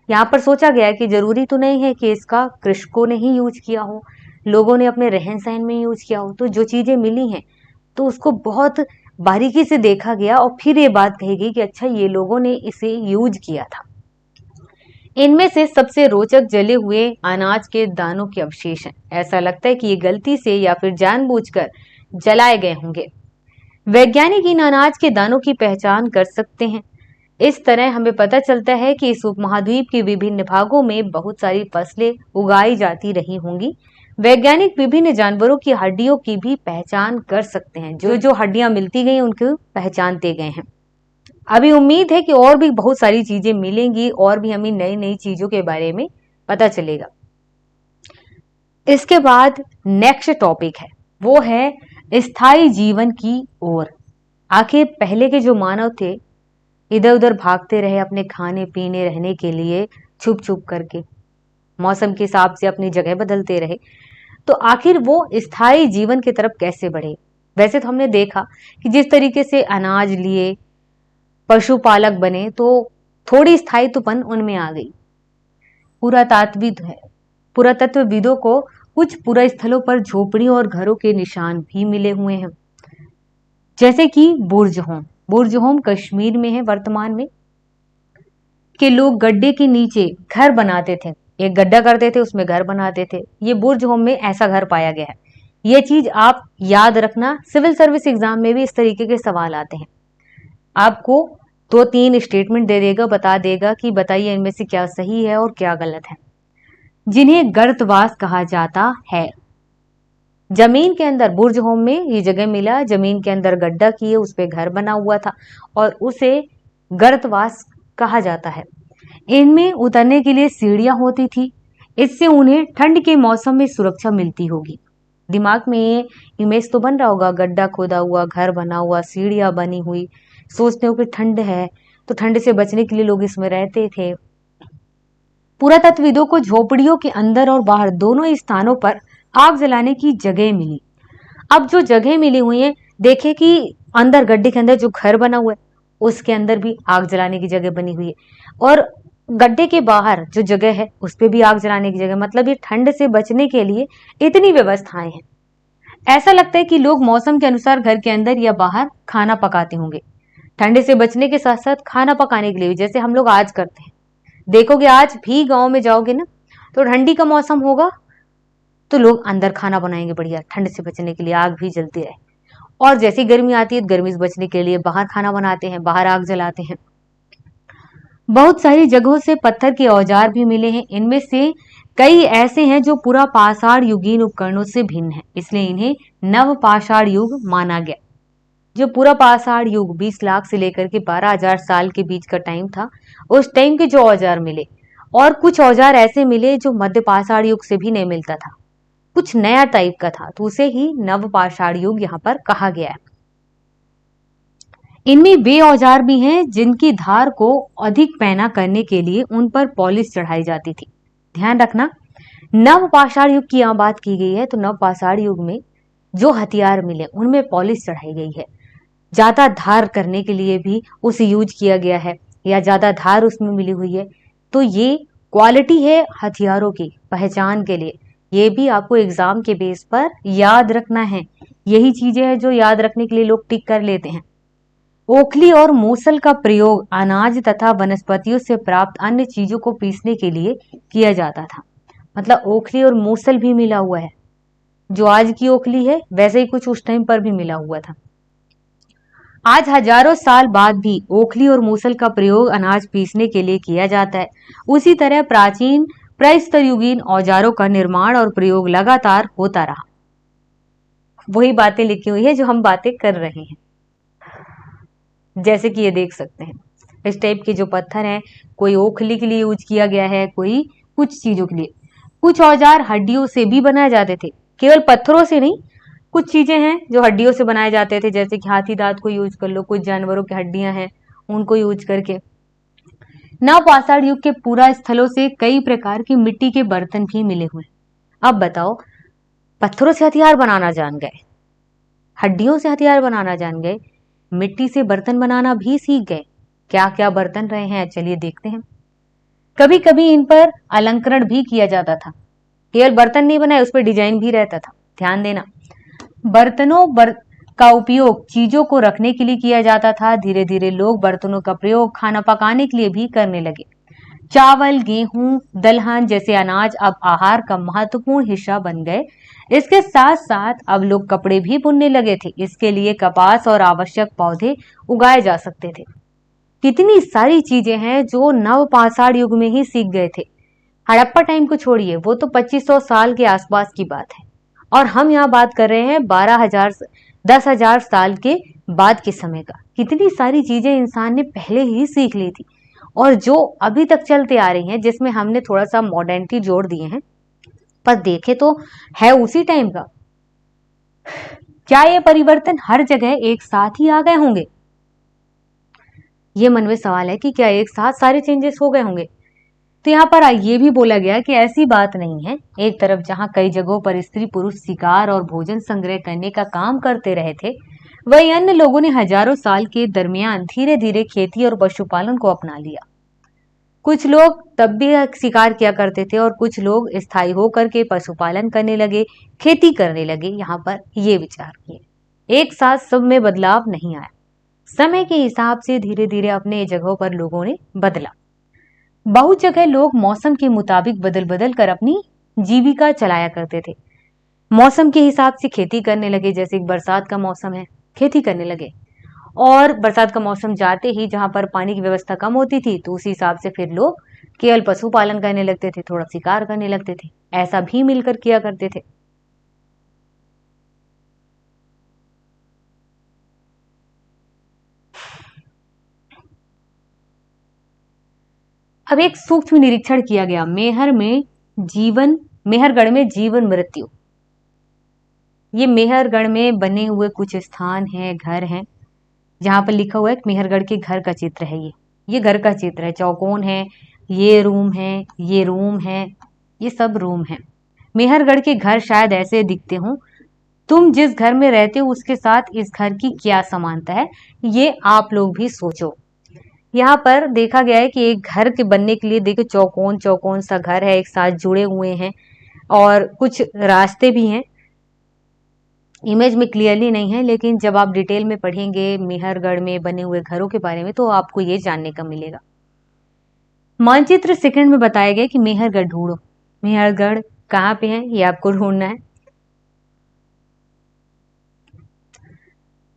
Speaker 1: यहाँ पर सोचा गया कि जरूरी तो नहीं है कि इसका कृषकों ने ही यूज किया हो, लोगों ने अपने रहन सहन में यूज किया हो। तो जो चीजें मिली हैं तो उसको बहुत बारीकी से देखा गया और फिर ये बात कही गई कि अच्छा, ये लोगों ने इसे यूज किया था। इनमें से सबसे रोचक जले हुए अनाज के दानों के अवशेष हैं। ऐसा लगता है कि ये गलती से या फिर जानबूझकर जलाए गए होंगे। वैज्ञानिक इन अनाज के दानों की पहचान कर सकते हैं। इस तरह हमें पता चलता है कि इस उपमहाद्वीप के विभिन्न भागों में बहुत सारी फसलें उगाई जाती रही होंगी। वैज्ञानिक विभिन्न जानवरों की हड्डियों की भी पहचान कर सकते हैं। जो जो हड्डियां मिलती गई उनको पहचानते गए हैं। अभी उम्मीद है कि और भी बहुत सारी चीजें मिलेंगी और भी हमें नई नई चीजों के बारे में पता चलेगा। इसके बाद नेक्स्ट टॉपिक है, वो है स्थायी जीवन की ओर। आखिर पहले के जो मानव थे, इधर उधर भागते रहे अपने खाने पीने रहने के लिए, छुप छुप करके मौसम के हिसाब से अपनी जगह बदलते रहे, तो आखिर वो स्थायी जीवन की तरफ कैसे बढ़े? वैसे तो हमने देखा कि जिस तरीके से अनाज लिए, पशुपालक बने, तो थोड़ी स्थायित्वपन उनमें आ गई। पुरातत्वविदों को कुछ पुरा स्थलों पर झोपड़ियों और घरों के निशान भी मिले हुए हैं, जैसे कि बुर्जहोम कश्मीर में है वर्तमान में, के लोग गड्ढे के नीचे घर बनाते थे, एक गड्ढा करते थे, उसमें घर बनाते थे। ये बुर्जहोम में ऐसा घर पाया गया है। ये चीज आप याद रखना, सिविल सर्विस एग्जाम में भी इस तरीके के सवाल आते हैं। आपको 2-3 स्टेटमेंट दे देगा, बता देगा कि बताइए इनमें से क्या सही है और क्या गलत है। जिन्हें गर्तवास कहा जाता है। जमीन के अंदर बुर्जहोम में ये जगह मिला, जमीन के अंदर गड्ढा किए, उस पे घर बना हुआ था और उसे गर्तवास कहा जाता है। इनमें उतरने के लिए सीढ़ियां होती थी, इससे उन्हें ठंड के मौसम में सुरक्षा मिलती होगी। दिमाग में ये इमेज तो बन रहा होगा, गड्ढा खोदा हुआ, घर बना हुआ, सीढ़ियां बनी हुई, सोचते हो कि ठंड है तो ठंड से बचने के लिए लोग इसमें रहते थे। पुरातत्वविदों को झोपड़ियों के अंदर और बाहर दोनों ही स्थानों पर आग जलाने की जगह मिली। अब जो जगह मिली हुई है, देखे कि अंदर गड्ढे के अंदर जो घर बना हुआ है उसके अंदर भी आग जलाने की जगह बनी हुई है, और गड्ढे के बाहर जो जगह है उस पे भी आग जलाने की जगह। मतलब ये ठंड से बचने के लिए इतनी व्यवस्थाएं हैं। ऐसा लगता है कि लोग मौसम के अनुसार घर के अंदर या बाहर खाना पकाते होंगे, ठंडे से बचने के साथ साथ खाना पकाने के लिए भी, जैसे हम लोग आज करते हैं। देखोगे आज भी गांव में जाओगे ना, तो ठंडी का मौसम होगा तो लोग अंदर खाना बनाएंगे बढ़िया, ठंड से बचने के लिए आग भी जलती रहे। और जैसी गर्मी आती है, गर्मी से बचने के लिए बाहर खाना बनाते हैं, बाहर आग जलाते हैं। बहुत सारी जगहों से पत्थर के औजार भी मिले हैं। इनमें से कई ऐसे हैं जो पूरा पाषाण युगीन उपकरणों से भिन्न है, इसलिए इन्हें नव पाषाण युग माना गया। जो पूरा पाषाण युग 20 लाख से लेकर के 12,000 साल के बीच का टाइम था, उस टाइम के जो औजार मिले, और कुछ औजार ऐसे मिले जो मध्य पाषाण युग से भी नहीं मिलता था, कुछ नया टाइप का था, तो उसे ही नव पाषाण युग यहाँ पर कहा गया है। इनमें वे औजार भी हैं जिनकी धार को अधिक पैना करने के लिए उन पर पॉलिश चढ़ाई जाती थी। ध्यान रखना, नव पाषाण युग की यहाँ बात की गई है, तो नव पाषाण युग में जो हथियार मिले उनमें पॉलिश चढ़ाई गई है, ज्यादा धार करने के लिए भी उसे यूज किया गया है, या ज्यादा धार उसमें मिली हुई है। तो ये क्वालिटी है हथियारों की पहचान के लिए। ये भी आपको एग्जाम के बेस पर याद रखना है। यही चीजें हैं जो याद रखने के लिए लोग टिक कर लेते हैं। ओखली और मूसल का प्रयोग अनाज तथा वनस्पतियों से प्राप्त अन्य चीजों को पीसने के लिए किया जाता था। मतलब ओखली और मूसल भी मिला हुआ है, जो आज की ओखली है वैसे ही कुछ उस टाइम पर भी मिला हुआ था। आज हजारों साल बाद भी ओखली और मूसल का प्रयोग अनाज पीसने के लिए किया जाता है। उसी तरह प्राचीन प्रस्तरयुगीन औजारों का निर्माण और प्रयोग लगातार होता रहा। वही बातें लिखी हुई है जो हम बातें कर रहे हैं। जैसे कि ये देख सकते हैं, इस टाइप के जो पत्थर हैं, कोई ओखली के लिए यूज किया गया है, कोई कुछ चीजों के लिए। कुछ औजार हड्डियों से भी बनाए जाते थे, केवल पत्थरों से नहीं। कुछ चीजें हैं जो हड्डियों से बनाए जाते थे, जैसे कि हाथी दांत को यूज कर लो, कुछ जानवरों की हड्डियां हैं उनको यूज करके। नव पाषाण युग के पूरा स्थलों से कई प्रकार की मिट्टी के बर्तन भी मिले हुए। अब बताओ, पत्थरों से हथियार बनाना जान गए, हड्डियों से हथियार बनाना जान गए, मिट्टी से बर्तन बनाना भी सीख गए। क्या क्या बर्तन रहे हैं, चलिए देखते हैं। कभी कभी इन पर अलंकरण भी किया जाता था, केवल बर्तन नहीं बनाए, उस पर डिजाइन भी रहता था। ध्यान देना, बर्तनों का उपयोग चीजों को रखने के लिए किया जाता था। धीरे धीरे लोग बर्तनों का प्रयोग खाना पकाने के लिए भी करने लगे। चावल, गेहूं, दलहन जैसे अनाज अब आहार का महत्वपूर्ण हिस्सा बन गए। इसके साथ साथ अब लोग कपड़े भी बुनने लगे थे। इसके लिए कपास और आवश्यक पौधे उगाए जा सकते थे। कितनी सारी चीजें हैं जो नव पाषाण युग में ही सीख गए थे। हड़प्पा टाइम को छोड़िए, वो तो 2500 साल के आसपास की बात है, और हम यहाँ बात कर रहे हैं 12,000 10,000 साल के बाद के समय का। कितनी सारी चीजें इंसान ने पहले ही सीख ली थी, और जो अभी तक चलते आ रही हैं, जिसमें हमने थोड़ा सा मॉडर्निटी जोड़ दिए हैं, पर देखे तो है उसी टाइम का। क्या ये परिवर्तन हर जगह एक साथ ही आ गए होंगे? ये मन में सवाल है कि क्या एक साथ सारे चेंजेस हो गए होंगे? तो यहाँ पर ये भी बोला गया कि ऐसी बात नहीं है। एक तरफ जहाँ कई जगहों पर स्त्री पुरुष शिकार और भोजन संग्रह करने का काम करते रहे थे, वहीं अन्य लोगों ने हजारों साल के दरमियान धीरे धीरे खेती और पशुपालन को अपना लिया। कुछ लोग तब भी शिकार किया करते थे, और कुछ लोग स्थायी होकर के पशुपालन करने लगे, खेती करने लगे। यहाँ पर ये विचार किए, एक साथ सब में बदलाव नहीं आया। समय के हिसाब से धीरे धीरे अपने जगहों पर लोगों ने बदला। बहुत जगह लोग मौसम के मुताबिक बदल बदल कर अपनी जीविका चलाया करते थे। मौसम के हिसाब से खेती करने लगे, जैसे बरसात का मौसम है, खेती करने लगे। और बरसात का मौसम जाते ही जहां पर पानी की व्यवस्था कम होती थी, तो उसी हिसाब से फिर लोग केवल पशुपालन करने लगते थे, थोड़ा शिकार करने लगते थे। ऐसा भी मिलकर किया करते थे। अब एक सूक्ष्म निरीक्षण किया गया, मेहरगढ़ में जीवन मृत्यु। ये मेहरगढ़ में बने हुए कुछ स्थान हैं, घर हैं, जहां पर लिखा हुआ है मेहरगढ़ के घर का चित्र है। ये घर का चित्र है, चौकोन है, ये रूम है, ये रूम है, ये सब रूम है। मेहरगढ़ के घर शायद ऐसे दिखते हों। तुम जिस घर में रहते हो उसके साथ इस घर की क्या समानता है, ये आप लोग भी सोचो। यहाँ पर देखा गया है कि एक घर के बनने के लिए देखो चौकोन चौकोन सा घर है, एक साथ जुड़े हुए हैं और कुछ रास्ते भी हैं। इमेज में क्लियरली नहीं है, लेकिन जब आप डिटेल में पढ़ेंगे मेहरगढ़ में बने हुए घरों के बारे में तो आपको ये जानने का मिलेगा। मानचित्र सेकंड में बताया गया कि मेहरगढ़ ढूंढो। मेहरगढ़ कहाँ पे है ये आपको ढूंढना है।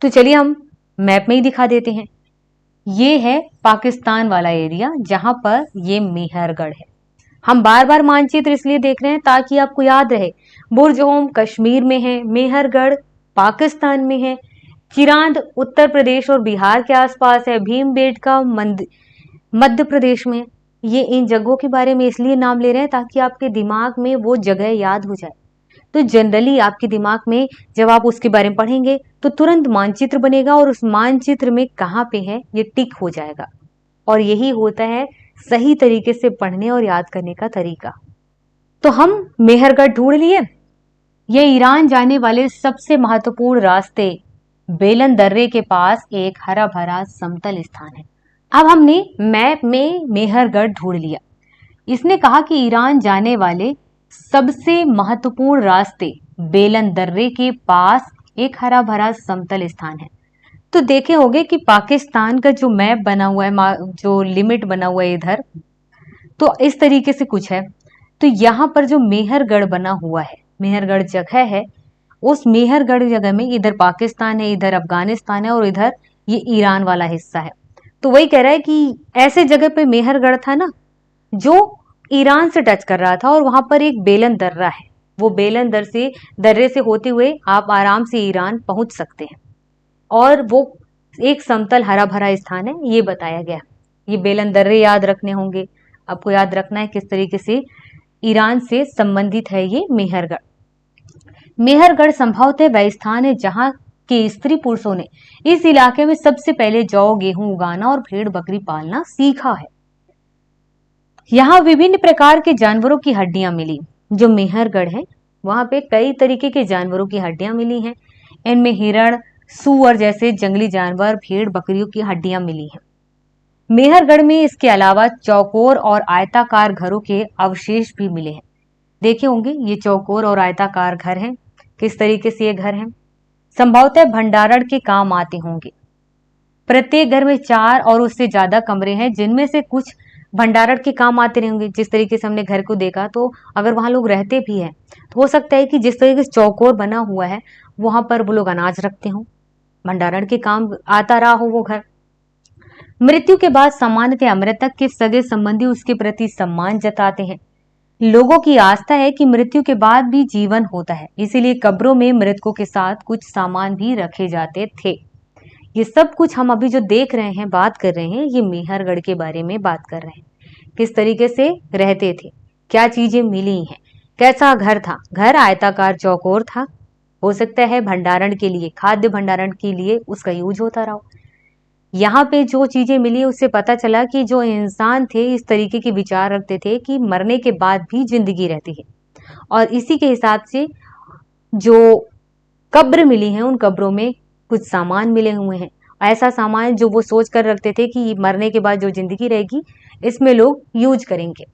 Speaker 1: तो चलिए हम मैप में ही दिखा देते हैं। ये है पाकिस्तान वाला एरिया जहां पर ये मेहरगढ़ है। हम बार बार मानचित्र इसलिए देख रहे हैं ताकि आपको याद रहे। बुर्जहोम कश्मीर में है, मेहरगढ़ पाकिस्तान में है, चिरांद उत्तर प्रदेश और बिहार के आसपास है, भीमबेटका मध्य प्रदेश में। ये इन जगहों के बारे में इसलिए नाम ले रहे हैं ताकि आपके दिमाग में वो जगह याद हो जाए। तो जनरली आपके दिमाग में जब आप उसके बारे में पढ़ेंगे तो तुरंत मानचित्र बनेगा और उस मानचित्र में कहाँ पे है ये टिक हो जाएगा। और यही होता है सही तरीके से पढ़ने और याद करने का तरीका। तो हम मेहरगढ़ ढूंढ लिए। ये ईरान जाने वाले सबसे महत्वपूर्ण रास्ते बेलन दर्रे के पास एक हरा भरा समतल स्थान है। अब हमने मैप में मेहरगढ़ ढूंढ लिया। इसने कहा कि ईरान जाने वाले सबसे महत्वपूर्ण रास्ते बेलन दर्रे के पास एक हरा भरा समतल स्थान है। तो देखे होंगे कि पाकिस्तान का जो मैप बना हुआ है, जो लिमिट बना हुआ है इधर, तो इस तरीके से कुछ है। तो यहाँ पर जो मेहरगढ़ बना हुआ है, मेहरगढ़ जगह है, उस मेहरगढ़ जगह में इधर पाकिस्तान है, इधर अफगानिस्तान है और इधर ये ईरान वाला हिस्सा है। तो वही कह रहा है कि ऐसे जगह पे मेहरगढ़ था ना जो ईरान से टच कर रहा था और वहां पर एक बेलन दर्रा है। वो बेलन दर्रे से होते हुए आप आराम से ईरान पहुंच सकते हैं और वो एक समतल हरा भरा स्थान है, ये बताया गया। ये बेलन दर्रे याद रखने होंगे, आपको याद रखना है किस तरीके से ईरान से संबंधित है ये मेहरगढ़। मेहरगढ़ संभवतः वह स्थान है जहां के स्त्री पुरुषों ने इस इलाके में सबसे पहले जौ गेहूं उगाना और भेड़ बकरी पालना सीखा है। यहाँ विभिन्न प्रकार के जानवरों की हड्डियां मिली। जो मेहरगढ़ है वहां पे कई तरीके के जानवरों की हड्डियां मिली हैं। इनमें हिरण, सूअर जैसे जंगली जानवर, भेड़ बकरियों की हड्डियां मिली हैं। मेहरगढ़ में इसके अलावा चौकोर और आयताकार घरों के अवशेष भी मिले हैं। देखे होंगे ये चौकोर और आयताकार घर हैं, किस तरीके से ये घर हैं। संभवतः भंडारण के काम आते होंगे। प्रत्येक घर में 4 और उससे ज्यादा कमरे हैं जिनमें से कुछ भंडारण के काम आते रहेंगे। जिस तरीके से हमने घर को देखा, तो अगर वहां लोग रहते भी हैं तो हो सकता है कि जिस तरीके से चौकोर बना हुआ है वहां पर वो लोग अनाज रखते हों, भंडारण के काम आता रहा हो वो घर। मृत्यु के बाद सामान्यतः मृतक के सगे संबंधी उसके प्रति सम्मान जताते हैं। लोगों की आस्था है कि मृत्यु के बाद भी जीवन होता है, इसीलिए कब्रों में मृतकों के साथ कुछ सामान भी रखे जाते थे। ये सब कुछ हम अभी जो देख रहे हैं, बात कर रहे हैं, ये मेहरगढ़ के बारे में बात कर रहे हैं। किस तरीके से रहते थे, क्या चीजें मिली हैं, कैसा घर था। घर आयताकार चौकोर था, हो सकता है भंडारण के लिए, खाद्य भंडारण के लिए उसका यूज होता रहा। यहाँ पे जो चीजें मिली उससे पता चला कि जो इंसान थे इस तरीके के विचार रखते थे कि मरने के बाद भी जिंदगी रहती है। और इसी के हिसाब से जो कब्र मिली है उन कब्रों में कुछ सामान मिले हुए हैं। ऐसा सामान जो वो सोच कर रखते थे कि मरने के बाद जो जिंदगी रहेगी इसमें लोग यूज करेंगे।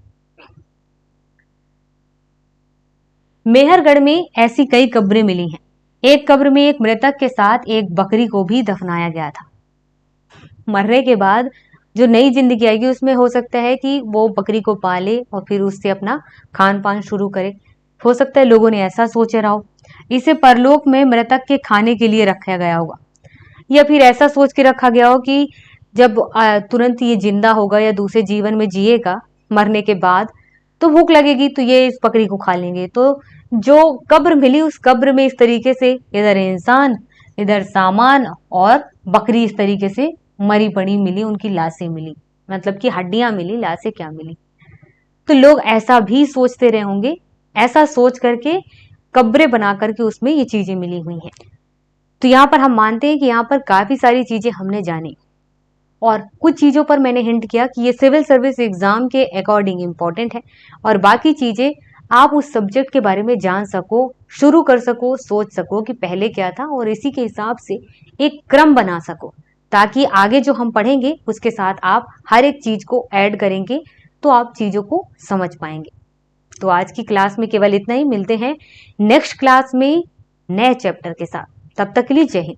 Speaker 1: मेहरगढ़ में ऐसी कई कब्रें मिली हैं। एक कब्र में एक मृतक के साथ एक बकरी को भी दफनाया गया था। मरने के बाद जो नई जिंदगी आएगी उसमें हो सकता है कि वो बकरी को पाले और फिर उससे अपना खान पान शुरू करे। हो सकता है लोगों ने ऐसा सोचा रहा हो। इसे परलोक में मृतक के खाने के लिए रखा गया होगा, या फिर ऐसा सोच के रखा गया हो कि जब तुरंत ये जिंदा होगा या दूसरे जीवन में जिएगा मरने के बाद, तो भूख लगेगी तो ये इस बकरी को खा लेंगे। तो जो कब्र मिली उस कब्र में इस तरीके से इधर इंसान, इधर सामान और बकरी इस तरीके से मरी पड़ी मिली, उनकी लाशें मिली, मतलब कि हड्डियां मिली, लाशें क्या मिली। तो लोग ऐसा भी सोचते रहे होंगे, ऐसा सोच करके कब्रें बना करके उसमें ये चीजें मिली हुई हैं। तो यहाँ पर हम मानते हैं कि यहाँ पर काफी सारी चीजें हमने जानी और कुछ चीजों पर मैंने हिंट किया कि ये सिविल सर्विस एग्जाम के अकॉर्डिंग इंपॉर्टेंट है और बाकी चीजें आप उस सब्जेक्ट के बारे में जान सको, शुरू कर सको, सोच सको कि पहले क्या था और इसी के हिसाब से एक क्रम बना सको, ताकि आगे जो हम पढ़ेंगे उसके साथ आप हर एक चीज को ऐड करेंगे तो आप चीजों को समझ पाएंगे। तो आज की क्लास में केवल इतना ही। मिलते हैं नेक्स्ट क्लास में नए चैप्टर के साथ। तब तक के लिए जय हिंद।